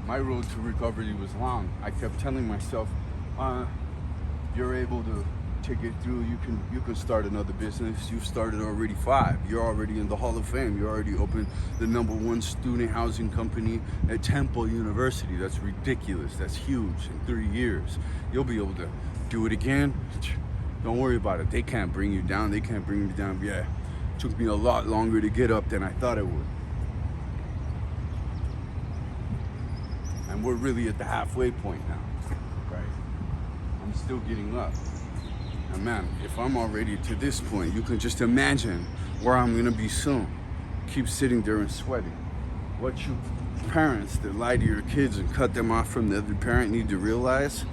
my road to recovery was long. I kept telling myself, you're able to take it through. You can start another business. You've started already 5. You're already in the Hall of Fame. You already opened the #1 student housing company at Temple University. That's ridiculous. That's huge. In 3 years, you'll be able to do it again. Don't worry about it. They can't bring you down. They can't bring you down. Yeah, it took me a lot longer to get up than I thought it would. And we're really at the halfway point now, right? I'm still getting up. And man, if I'm already to this point, you can just imagine where I'm gonna be soon. Keep sitting there and sweating. What you parents that lie to your kids and cut them off from the other parent need to realize,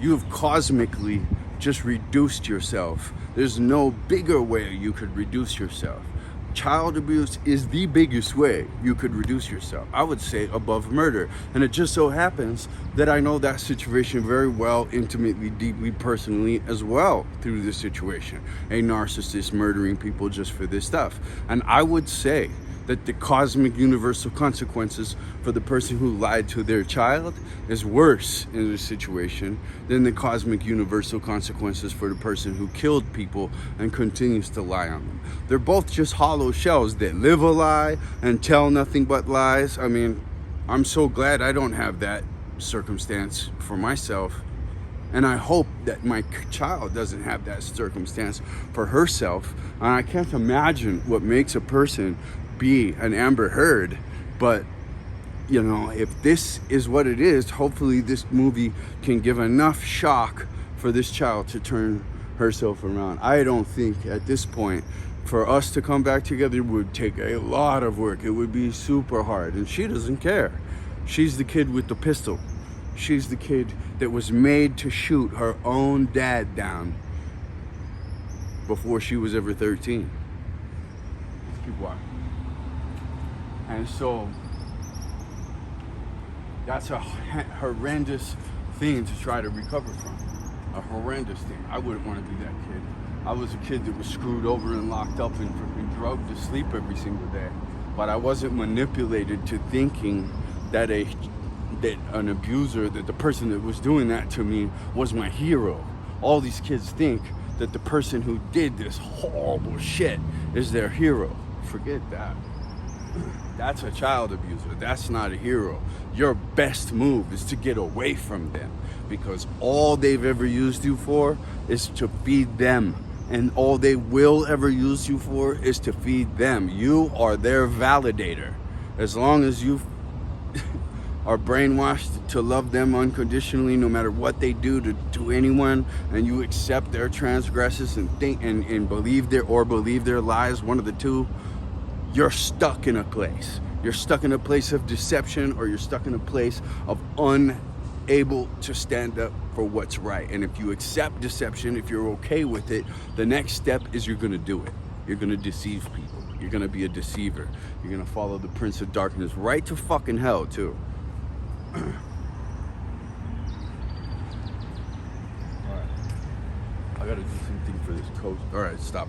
you have cosmically just reduced yourself. There's no bigger way you could reduce yourself. Child abuse is the biggest way you could reduce yourself. I would say above murder. And it just so happens that I know that situation very well, intimately, deeply, personally as well through this situation. A narcissist murdering people just for this stuff. And I would say that the cosmic universal consequences for the person who lied to their child is worse in this situation than the cosmic universal consequences for the person who killed people and continues to lie on them. They're both just hollow shells that live a lie and tell nothing but lies. I mean, I'm so glad I don't have that circumstance for myself. And I hope that my child doesn't have that circumstance for herself. And I can't imagine what makes a person be an Amber Heard, but you know, if this is what it is, hopefully this movie can give enough shock for this child to turn herself around. I don't think at this point for us to come back together would take a lot of work. It would be super hard, and she doesn't care. She's the kid with the pistol. She's the kid that was made to shoot her own dad down before she was ever 13. Let's keep walking. And so that's a horrendous thing to try to recover from. A horrendous thing. I wouldn't want to be that kid. I was a kid that was screwed over and locked up and freaking drugged to sleep every single day. But I wasn't manipulated to thinking that an abuser, that the person that was doing that to me was my hero. All these kids think that the person who did this horrible shit is their hero. Forget that. That's a child abuser. That's not a hero. Your best move is to get away from them, because all they've ever used you for is to feed them. And all they will ever use you for is to feed them. You are their validator. As long as you are brainwashed to love them unconditionally, no matter what they do to anyone, and you accept their transgressions and think and believe their lies, one of the two, you're stuck in a place. You're stuck in a place of deception, or you're stuck in a place of unable to stand up for what's right. And if you accept deception, if you're okay with it, the next step is you're gonna do it. You're gonna deceive people. You're gonna be a deceiver. You're gonna follow the Prince of Darkness right to fucking hell too. All right. I gotta do something for this coast. All right, stop.